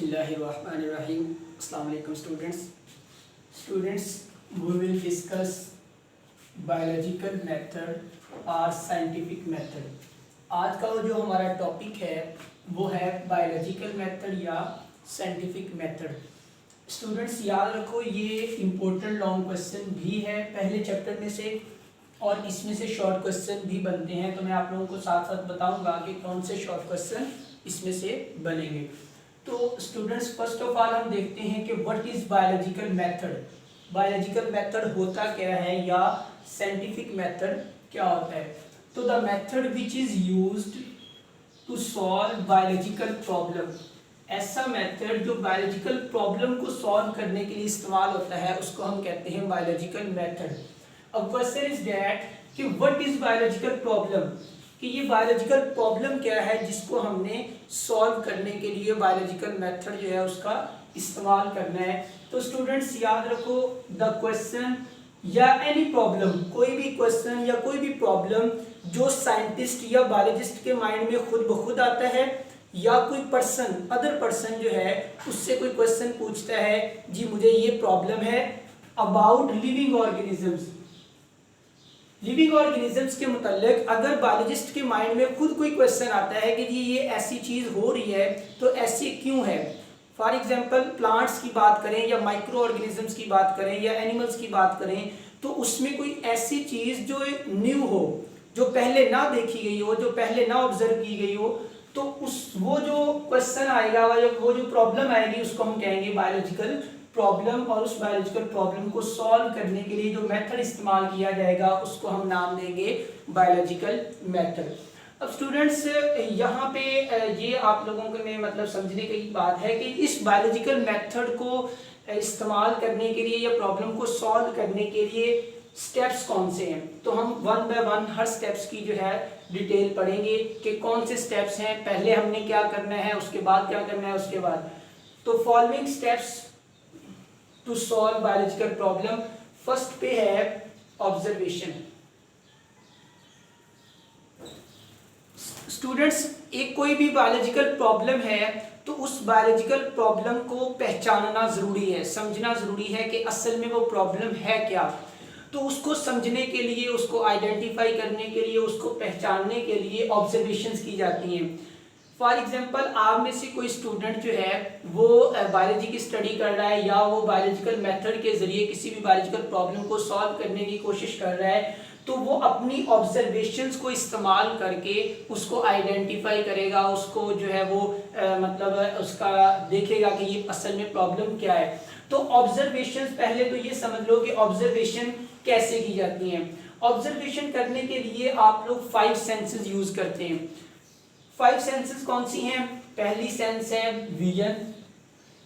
बिस्मिल्लाहिर्रहमानिर्रहीम। अस्सलाम वालेकुम students, we will discuss biological method और साइंटिफिक मेथड। आज का जो हमारा टॉपिक है वो है बायोलॉजिकल मेथड या साइंटिफिक मेथड। स्टूडेंट्स याद रखो, ये इम्पोर्टेंट लॉन्ग क्वेश्चन भी है पहले चैप्टर में से और इसमें से शॉर्ट क्वेश्चन भी बनते हैं, तो मैं आप लोगों को साथ साथ बताऊंगा कि कौन से शॉर्ट क्वेश्चन इसमें से बनेंगे। तो स्टूडेंट्स फर्स्ट ऑफ ऑल हम देखते हैं कि what is biological method. Biological method होता क्या है या साइंटिफिक मेथड क्या होता है। तो the method which is used to solve biological problem, ऐसा मेथड जो बायोलॉजिकल प्रॉब्लम को सॉल्व करने के लिए इस्तेमाल होता है उसको हम कहते हैं बायोलॉजिकल मेथड। अब क्वेश्चन इज दैट कि व्हाट इज बायोलॉजिकल प्रॉब्लम, कि ये बायोलॉजिकल प्रॉब्लम क्या है जिसको हमने सॉल्व करने के लिए बायोलॉजिकल मेथड जो है उसका इस्तेमाल करना है। तो स्टूडेंट्स याद रखो, द क्वेश्चन या एनी प्रॉब्लम, कोई भी क्वेश्चन या कोई भी प्रॉब्लम जो साइंटिस्ट या बायोलॉजिस्ट के माइंड में खुद ब खुद आता है या कोई पर्सन अदर पर्सन जो है उससे कोई क्वेश्चन पूछता है, जी मुझे ये प्रॉब्लम है about living organisms. Living organisms के मुताल्लिक अगर बायोलॉजिस्ट के माइंड में खुद कोई क्वेश्चन आता है कि जी ये ऐसी चीज़ हो रही है तो ऐसी क्यों है। फॉर एग्जांपल प्लांट्स की बात करें या माइक्रो ऑर्गेनिजम्स की बात करें या एनिमल्स की बात करें, तो उसमें कोई ऐसी चीज़ जो न्यू हो, जो पहले ना देखी गई हो, जो पहले ना ऑब्जर्व की गई हो, तो वो जो क्वेश्चन आएगा वो जो प्रॉब्लम आएगी उसको हम कहेंगे बायोलॉजिकल प्रॉब्लम। और उस बायोलॉजिकल प्रॉब्लम को सॉल्व करने के लिए जो मेथड इस्तेमाल किया जाएगा उसको हम नाम देंगे बायोलॉजिकल मेथड। अब स्टूडेंट्स यहाँ पे ये आप लोगों के में मतलब समझने की बात है कि इस बायोलॉजिकल मेथड को इस्तेमाल करने के लिए या प्रॉब्लम को सॉल्व करने के लिए स्टेप्स कौन से हैं। तो हम one by one her steps की जो है डिटेल पढ़ेंगे कि कौन से स्टेप्स हैं, पहले हमने क्या करना है, उसके बाद क्या करना है, उसके बाद। तो following steps to solve biological problem. First पे है ऑब्जर्वेशन। स्टूडेंट्स एक कोई भी बायोलॉजिकल प्रॉब्लम है तो उस बायोलॉजिकल प्रॉब्लम को पहचानना जरूरी है, समझना जरूरी है कि असल में वो प्रॉब्लम है क्या। तो उसको समझने के लिए, उसको आइडेंटिफाई करने के लिए, उसको पहचानने के लिए ऑब्जर्वेशंस की जाती हैं। फॉर एग्जाम्पल आप में से कोई स्टूडेंट जो है वो बायोलॉजी की स्टडी कर रहा है या वो बायोलॉजिकल मेथड के जरिए किसी भी बायोलॉजिकल प्रॉब्लम को सॉल्व करने की कोशिश कर रहा है, तो वो अपनी ऑब्जर्वेशंस को इस्तेमाल करके उसको आइडेंटिफाई करेगा, उसको जो है वो मतलब उसका देखेगा कि ये असल में प्रॉब्लम क्या है। तो ऑब्जर्वेशंस, पहले तो ये समझ लो कि ऑब्जर्वेशन कैसे की जाती हैं। ऑब्जर्वेशन करने के लिए आप लोग 5 सेंसेस यूज करते हैं। 5 सेंसेस कौन सी हैं। पहली सेंस है विजन,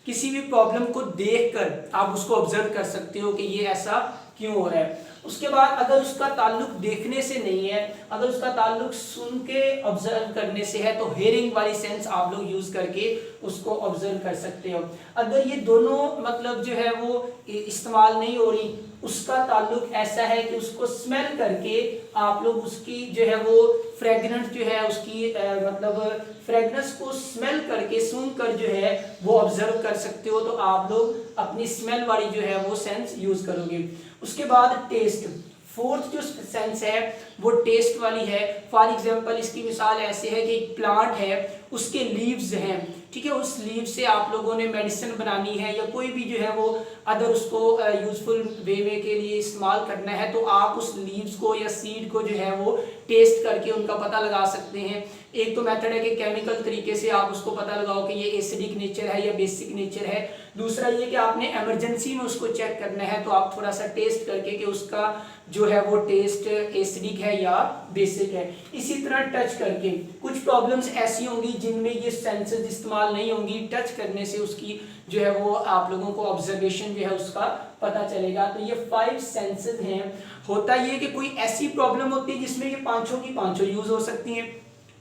किसी भी प्रॉब्लम को देखकर आप उसको ऑब्जर्व कर सकते हो कि ये ऐसा क्यों हो रहा है। उसके बाद अगर उसका ताल्लुक देखने से नहीं है, अगर उसका ताल्लुक सुन के ऑब्जर्व करने से है, तो हेयरिंग वाली सेंस आप लोग यूज करके उसको ऑब्जर्व कर सकते हो। अगर ये दोनों मतलब जो है वो इस्तेमाल नहीं हो रही, उसका ताल्लुक ऐसा है कि उसको स्मेल करके आप लोग उसकी जो है वो फ्रेगनेंस जो है उसकी मतलब फ्रेगनेंस को स्मेल करके सुन कर जो है वो ऑब्जर्व कर सकते हो, तो आप लोग अपनी स्मेल वाली जो है वो सेंस यूज करोगे। उसके बाद टेस्ट, फोर्थ जो सेंस है वो टेस्ट वाली है। फॉर एग्जांपल इसकी मिसाल ऐसे है कि एक प्लांट है, उसके लीव्स हैं, ठीक है, उस लीव से आप लोगों ने मेडिसिन बनानी है या कोई भी जो है वो अदर उसको यूजफुल वे में के लिए इस्तेमाल करना है, तो आप उस लीव्स को या सीड को जो है वो टेस्ट करके उनका पता लगा सकते हैं। एक तो मेथड है कि केमिकल तरीके से आप उसको पता लगाओ कि ये एसिडिक नेचर है या बेसिक नेचर है। दूसरा ये कि आपने इमरजेंसी में उसको चेक करना है, तो आप थोड़ा सा टेस्ट करके कि उसका जो है वो टेस्ट एसिडिक है या बेसिक है। इसी तरह टच करके, कुछ प्रॉब्लम्स ऐसी होंगी जिनमें ये सेंसेस इस्तेमाल नहीं होंगी, टच करने से उसकी जो है वो आप लोगों को ऑब्जर्वेशन जो है उसका पता चलेगा। तो ये 5 सेंसेस हैं। होता ये कि कोई ऐसी प्रॉब्लम होती है जिसमें ये पांचों की पांचों यूज हो सकती हैं,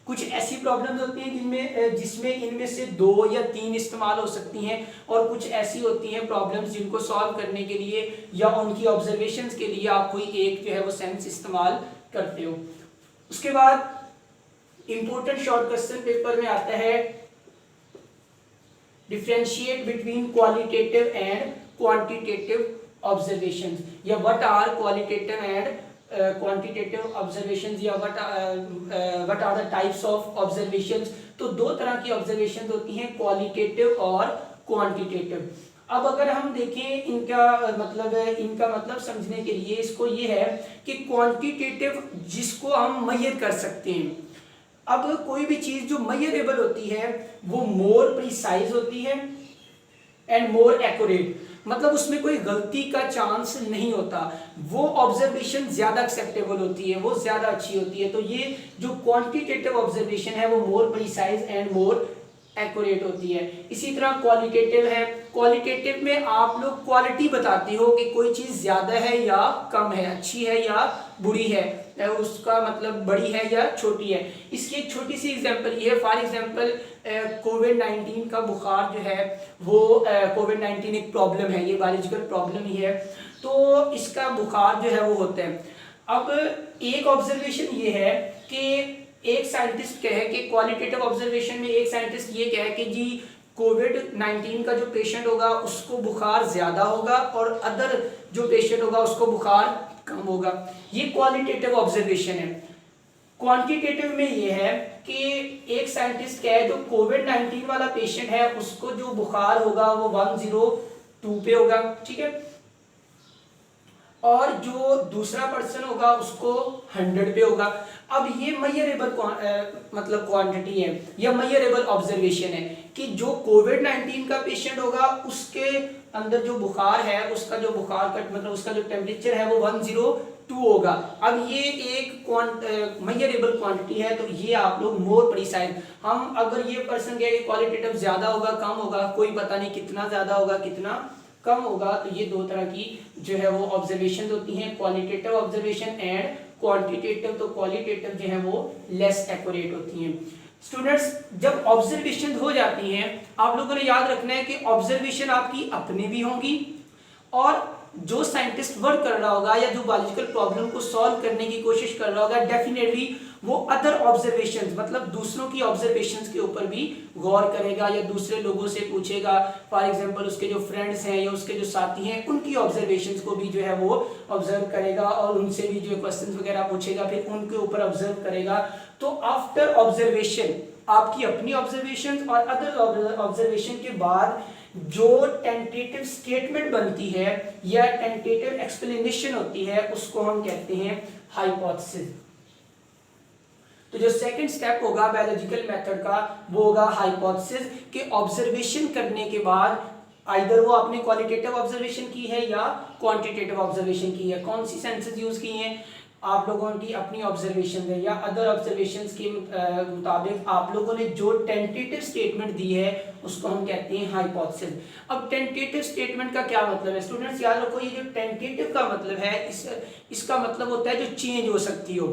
कुछ ऐसी प्रॉब्लम्स होती हैं जिसमें इनमें से 2 या 3 इस्तेमाल हो सकती हैं, और कुछ ऐसी होती हैं प्रॉब्लम्स जिनको सॉल्व करने के लिए या उनकी ऑब्जर्वेशंस के लिए आप कोई एक जो है वो सेंस इस्तेमाल करते हो। उसके बाद इंपॉर्टेंट शॉर्ट क्वेश्चन पेपर में आता है differentiate between qualitative and quantitative observations, या what are qualitative and quantitative observations, या what are the types of observations. तो दो तरह की ऑब्जर्वेशंस होती हैं, क्वालिटेटिव और क्वांटिटेटिव। अब अगर हम देखें इनका मतलब समझने के लिए इसको ये है कि क्वांटिटेटिव जिसको हम मेजर कर सकते हैं। अब कोई भी चीज जो मेजरेबल होती है वो मोर प्रिसाइज होती है एंड मोर एक्यूरेट, मतलब उसमें कोई गलती का चांस नहीं होता, वो ऑब्जर्वेशन ज्यादा एक्सेप्टेबल होती है, वो ज्यादा अच्छी होती है। तो ये जो क्वांटिटेटिव ऑब्जर्वेशन है वो more precise and more accurate होती है। इसी तरह क्वालिटेटिव है, क्वालिटेटिव में आप लोग क्वालिटी बताते हो कि कोई चीज ज्यादा है या कम है, अच्छी है या बुरी है, उसका मतलब बड़ी है या छोटी है। इसकी एक छोटी सी एग्जांपल ये है, फॉर एग्जांपल कोविड-19 का बुखार जो है वो कोविड-19 एक प्रॉब्लम है, ये बायोलॉजिकल प्रॉब्लम ही है, तो इसका बुखार जो है वो होता है। अब एक ऑब्जर्वेशन ये है कि एक साइंटिस्ट कहे कि क्वालिटेटिव ऑब्जर्वेशन में एक साइंटिस्ट ये कहे कि जी कोविड-19 का जो पेशेंट होगा उसको बुखार ज्यादा होगा और अदर जो पेशेंट होगा उसको बुखार कम होगा, ये क्वालिटेटिव ऑब्जर्वेशन है। क्वांटिटेटिव में ये है कि एक साइंटिस्ट कहे जो कोविड-19 वाला पेशेंट है उसको जो बुखार होगा वो 102 पे होगा, ठीक है, और जो दूसरा पर्सन होगा उसको 100 पे होगा। अब ये मेजरेबल मतलब क्वांटिटी है या मेजरेबल ऑब्जर्वेशन है कि जो कोविड-19 का पेशेंट होगा उसके अंदर जो बुखार है उसका जो बुखार का मतलब उसका जो टेम्परेचर है वो 102 होगा। अब ये एक मेजरेबल क्वांटिटी है, तो ये आप लोग मोर प्रिसाइज, हम अगर ये पर्सन कहे क्वालिटेटिव ज्यादा होगा कम होगा, कोई पता नहीं कितना ज्यादा होगा कितना कम होगा, तो ये दो तरह की जो है वो ऑब्जर्वेशन होती हैं, क्वालिटेटिव ऑब्जर्वेशन एंड क्वांटिटेटिव। तो क्वालिटेटिव जो है वो लेस एक्यूरेट होती हैं। स्टूडेंट्स जब ऑब्जर्वेशन हो जाती हैं आप लोगों ने याद रखना है कि ऑब्जर्वेशन आपकी अपनी भी होंगी और जो साइंटिस्ट वर्क कर रहा होगा या जो बायोलॉजिकल प्रॉब्लम को सॉल्व करने की कोशिश कर रहा होगा डेफिनेटली वो अदर ऑब्जर्वेशंस मतलब दूसरों की ऑब्जर्वेशंस के ऊपर भी गौर करेगा या दूसरे लोगों से पूछेगा, फॉर एग्जांपल उसके जो फ्रेंड्स हैं या उसके जो साथी हैं उनकी ऑब्जर्वेशंस को भी जो है वो ऑब्जर्व करेगा और उनसे भी जो क्वेश्चंस वगैरह पूछेगा, फिर उनके ऊपर ऑब्जर्व करेगा। तो आफ्टर ऑब्जर्वेशन आपकी अपनी ऑब्जर्वेशन और अदर ऑब्जर्वेशन के बाद जो टेंटेटिव स्टेटमेंट बनती है या टेंटेटिव एक्सप्लेनेशन होती है उसको हम कहते हैं हाइपोथेसिस। तो जो सेकंड स्टेप होगा बायोलॉजिकल मेथड का वो होगा हाइपोथेसिस कि ऑब्जर्वेशन करने के बाद आइदर वो आपने क्वालिटेटिव ऑब्जर्वेशन की है या क्वांटिटेटिव ऑब्जर्वेशन की है, कौन सी सेंसेस यूज की हैं आप लोगों की अपनी ऑब्जर्वेशन है या अदर ऑब्जर्वेशंस के मुताबिक आप लोगों ने जो टेंटेटिव स्टेटमेंट दी है उसको हम कहते हैं हाइपोथेसिस। अब टेंटेटिव स्टेटमेंट का क्या मतलब है स्टूडेंट्स, याद रखो ये जो टेंटेटिव का मतलब है इसका मतलब होता है जो चेंज हो सकती हो,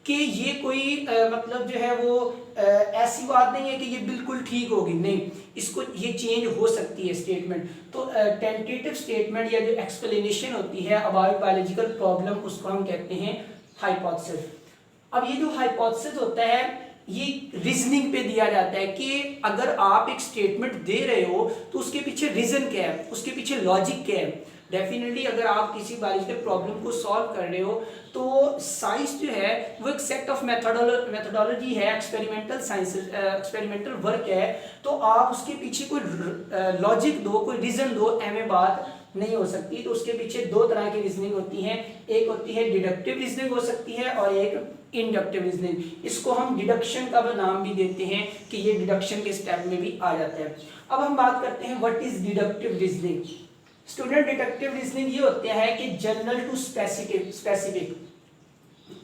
कि ये कोई मतलब जो है वो ऐसी बात नहीं है कि ये बिल्कुल ठीक होगी, नहीं, इसको ये चेंज हो सकती है स्टेटमेंट। तो टेंटेटिव स्टेटमेंट या जो एक्सप्लेनेशन होती है अबाउट बायोलॉजिकल प्रॉब्लम उसको हम कहते हैं हाइपोथेसिस। अब ये जो हाइपोथेसिस होता है ये रीजनिंग पे दिया जाता है कि अगर आप एक स्टेटमेंट दे रहे हो तो उसके पीछे रीजन क्या है, उसके पीछे लॉजिक क्या है। डेफिनेटली अगर आप किसी बायोलॉजिकल प्रॉब्लम को सॉल्व कर रहे हो तो साइंस जो है वो एक सेट ऑफ मेथोडोलॉजी है, एक्सपेरिमेंटल साइंस एक्सपेरिमेंटल वर्क है, तो आप उसके पीछे कोई लॉजिक दो, कोई रीजन दो, ऐसे बात नहीं हो सकती। तो उसके पीछे दो तरह की रीजनिंग होती है, एक होती है डिडक्टिव रीजनिंग हो सकती है और एक इंडक्टिव रीजनिंग। इसको हम डिडक्शन का नाम भी देते हैं कि ये डिडक्शन के स्टेप में भी आ जाता है। अब हम बात करते हैं what is deductive reasoning. Student deductive reasoning ये होता है कि जनरल टू स्पेसिफिक,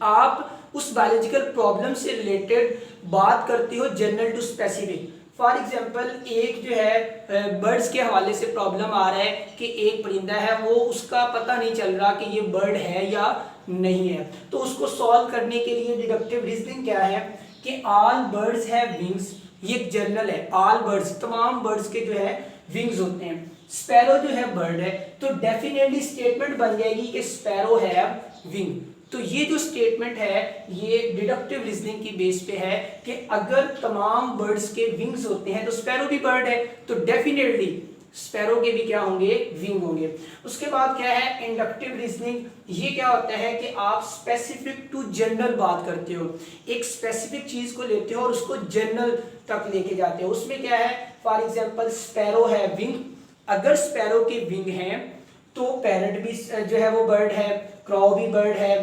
आप उस बायोलॉजिकल प्रॉब्लम से रिलेटेड बात करते हो general to specific. For example एक जो है बर्ड्स के हवाले से प्रॉब्लम आ रहा है कि एक परिंदा है वो उसका पता नहीं चल रहा कि ये बर्ड है या नहीं है, तो उसको सॉल्व करने के लिए डिडक्टिव रीजनिंग क्या है कि ऑल बर्ड्स हैव विंग्स, ये एक जनरल है, ऑल बर्ड्स तमाम बर्ड्स के जो है विंग्स होते हैं, स्पैरो जो है बर्ड है, तो डेफिनेटली स्टेटमेंट बन जाएगी कि स्पैरो हैव विंग। तो ये जो स्टेटमेंट है ये डिडक्टिव रीजनिंग की बेस पे है कि अगर तमाम बर्ड्स के विंग्स होते हैं तो स्पैरो भी बर्ड है, तो डेफिनेटली स्पैरो के भी क्या होंगे, विंग होंगे। उसके बाद क्या है इंडक्टिव रीजनिंग, ये क्या होता है कि आप स्पेसिफिक टू जनरल बात करते हो, एक स्पेसिफिक चीज को लेते हो और उसको जनरल तक लेके जाते हो। उसमें क्या है, फॉर एग्जांपल स्पैरो है विंग, अगर स्पैरो के विंग हैं तो पैरट भी जो है वो बर्ड है, क्रॉ भी बर्ड है,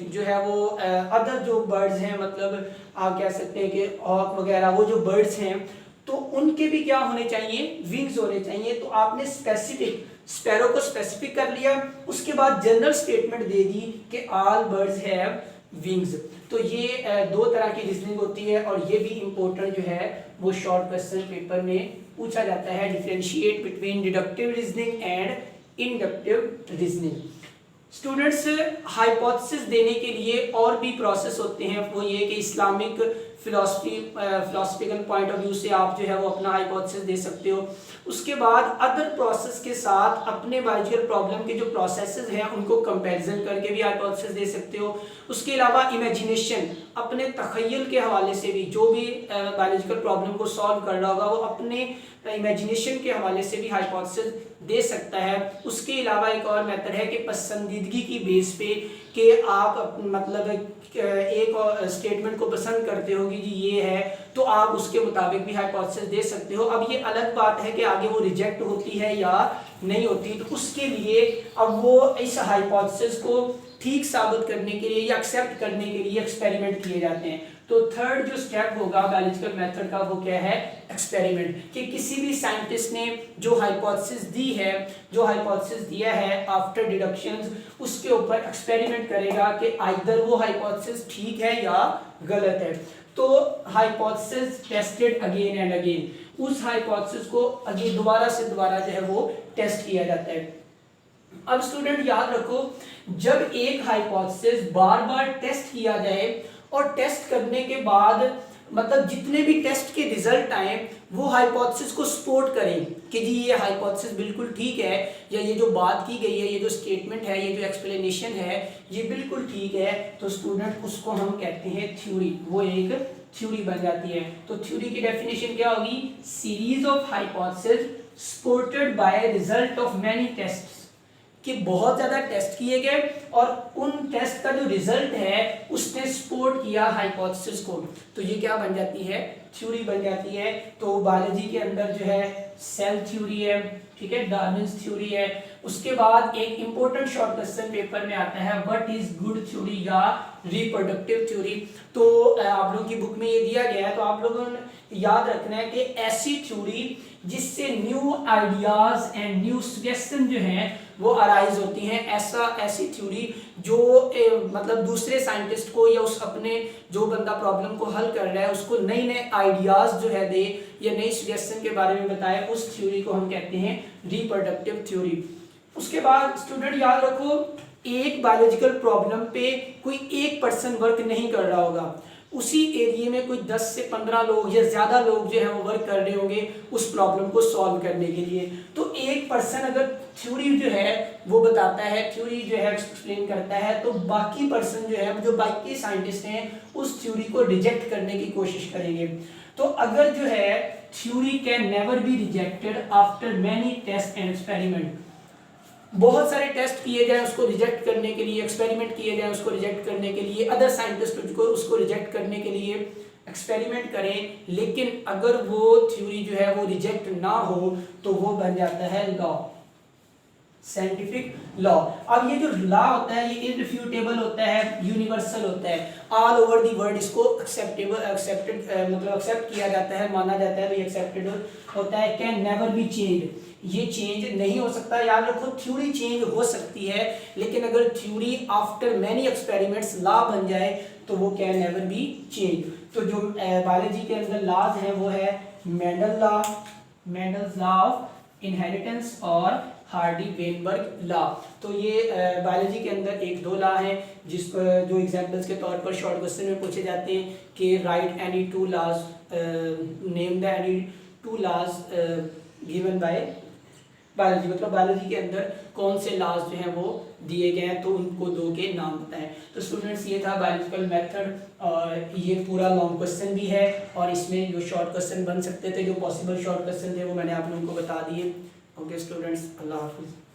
जो है वो अदर जो बर्ड्स हैं, मतलब आप कह सकते हैं कि हॉक वगैरह वो जो बर्ड्स हैं तो उनके भी क्या होने चाहिए, विंग्स होने चाहिए। तो आपने स्पेसिफिक स्पैरो को स्पेसिफिक कर लिया, उसके बाद जनरल स्टेटमेंट दे दी कि ऑल बर्ड्स हैव विंग्स। तो ये दो तरह की रीजनिंग होती है और ये भी इंपॉर्टेंट जो है वो शॉर्ट क्वेश्चन पेपर में पूछा जाता है, differentiate between deductive reasoning and inductive reasoning. Students hypothesis देने के लिए और भी प्रोसेस होते हैं, वो ये कि Islamic philosophical point of view से आप जो है वो अपना हाइपोथेसिस दे सकते हो। उसके बाद अदर प्रोसेस के साथ अपने बायोलॉजिकल प्रॉब्लम के जो प्रोसेसेस हैं उनको कंपैरिजन करके भी हाइपोथेसिस दे सकते हो। उसके अलावा इमेजिनेशन, अपने तखय्युल के हवाले से भी जो भी बायोलॉजिकल प्रॉब्लम को सॉल्व कर रहा होगा वो अपने इमेजिनेशन के हवाले से भी हाइपोथेसिस दे सकता है। उसके अलावा एक और मेथड है कि पसंदीदगी की बेस पे कि आप मतलब एक स्टेटमेंट को पसंद करते हो कि जी ये है, तो आप उसके मुताबिक भी हाइपोथेसिस दे सकते हो। अब ये अलग बात है कि आगे वो रिजेक्ट होती है या नहीं होती, तो उसके लिए अब वो इस हाइपोथेसिस को ठीक साबित करने के लिए या एक्सेप्ट करने के लिए एक्सपेरिमेंट किए जाते हैं। तो थर्ड जो स्टेप होगा बायोलॉजिकल मेथड का वो क्या है, एक्सपेरिमेंट। कि किसी भी साइंटिस्ट ने जो हाइपोथेसिस दी है, जो हाइपोथेसिस दिया है आफ्टर डिडक्शंस, उसके ऊपर एक्सपेरिमेंट करेगा कि आइदर वो हाइपोथेसिस ठीक है या गलत है। तो hypothesis tested again and again, उस हाइपोथेसिस को अगेन दोबारा से दोबारा जो है वो टेस्ट किया जाता है। अब स्टूडेंट याद रखो, जब एक हाइपोथेसिस बार बार टेस्ट किया जाए और टेस्ट करने के बाद मतलब जितने भी टेस्ट के रिजल्ट आए वो हाइपोथेसिस को सपोर्ट करें कि जी ये हाइपोथेसिस बिल्कुल ठीक है, या ये जो बात की गई है, ये जो स्टेटमेंट है, ये जो एक्सप्लेनेशन है ये बिल्कुल ठीक है, तो स्टूडेंट उसको हम कहते हैं थ्योरी, वो एक थ्योरी बन जाती है। तो थ्योरी की डेफिनेशन क्या होगी, series of hypothesis supported by result of many tests, कि बहुत ज्यादा टेस्ट किए गए और उन टेस्ट का जो रिजल्ट है उसने सपोर्ट किया हाइपोथेसिस को, तो ये क्या बन जाती है, थ्योरी बन जाती है। तो बायोलॉजी के अंदर जो है सेल थ्योरी है, ठीक है, डार्विन्स थ्योरी है। उसके बाद एक इंपॉर्टेंट शॉर्ट क्वेश्चन पेपर में आता है व्हाट इज गुड थ्योरी या रिप्रोडक्टिव थ्योरी। तो आप लोगों की बुक में ये दिया गया है, तो आप लोगों ने याद रखना है कि ऐसी थ्योरी जिससे new ideas and new suggestion जो हैं वो अराइज होती हैं, ऐसी थ्योरी जो मतलब दूसरे साइंटिस्ट को या उस अपने जो बंदा प्रॉब्लम को हल कर रहा है उसको नए नए आइडियाज जो है दे या नई सजेशन के बारे में बताए, उस थ्योरी को हम कहते हैं रिप्रोडक्टिव थ्योरी। उसके बाद स्टूडेंट याद रखो, एक बायोलॉजिकल प्रॉब्लम पे कोई एक पर्सन वर्क नहीं कर रहा होगा, उसी एरिया में कोई 10 से 15 लोग या ज्यादा लोग जो है वो वर्क कर रहे होंगे उस प्रॉब्लम को सॉल्व करने के लिए। तो एक पर्सन अगर थ्योरी जो है वो बताता है, थ्योरी जो है एक्सप्लेन करता है, तो बाकी पर्सन जो है जो बाकी साइंटिस्ट हैं उस थ्योरी को रिजेक्ट करने की कोशिश करेंगे। तो अगर जो है theory can never be rejected after many test and experiment, बहुत सारे टेस्ट किए जाए उसको रिजेक्ट करने के लिए, एक्सपेरिमेंट किए जाए उसको रिजेक्ट करने के लिए, अदर साइंटिस्ट उसको रिजेक्ट करने के लिए एक्सपेरिमेंट करें, लेकिन अगर वो थ्योरी जो है वो रिजेक्ट ना हो तो वो बन जाता है लॉ, साइंटिफिक लॉ। अब ये जो लॉ होता है ये इररिफ्यूटेबल होता है, यूनिवर्सल होता है, ऑल ओवर दी वर्ल्ड इसको एक्सेप्टेड मतलब एक्सेप्ट किया जाता है, माना जाता है, तो ये एक्सेप्टेड होता है। कैन नेवर बी चेंज, ये चेंज नहीं हो सकता। याद रखो थ्योरी चेंज हो सकती है, लेकिन अगर theory after many experiments law बन जाए तो वो कैन नेवर बी चेंज। तो जो बायोलॉजी के अंदर लॉज हैं वो है मेंडल्स लॉ ऑफ इनहेरिटेंस और हार्डी-वेनबर्ग लॉ। तो ये बायोलॉजी के अंदर एक दो लॉ हैं जिसको जो एग्जांपल्स के तौर पर शॉर्ट क्वेश्चन में पूछे जाते हैं कि write any two laws, name the any two laws given by biology मतलब बायोलॉजी के अंदर कौन से लॉज जो हैं वो दिए गए हैं, तो उनको दो के नाम बताएं। तो स्टूडेंट्स ये था बायोलॉजिकल मेथड। ये पूरा लॉन्ग क्वेश्चन भी है और इसमें जो शॉर्ट क्वेश्चन बन सकते थे, जो पॉसिबल शॉर्ट क्वेश्चन थे वो मैंने आप लोगों को बता दिए। ओके स्टूडेंट्स, अल्लाह हाफिज़।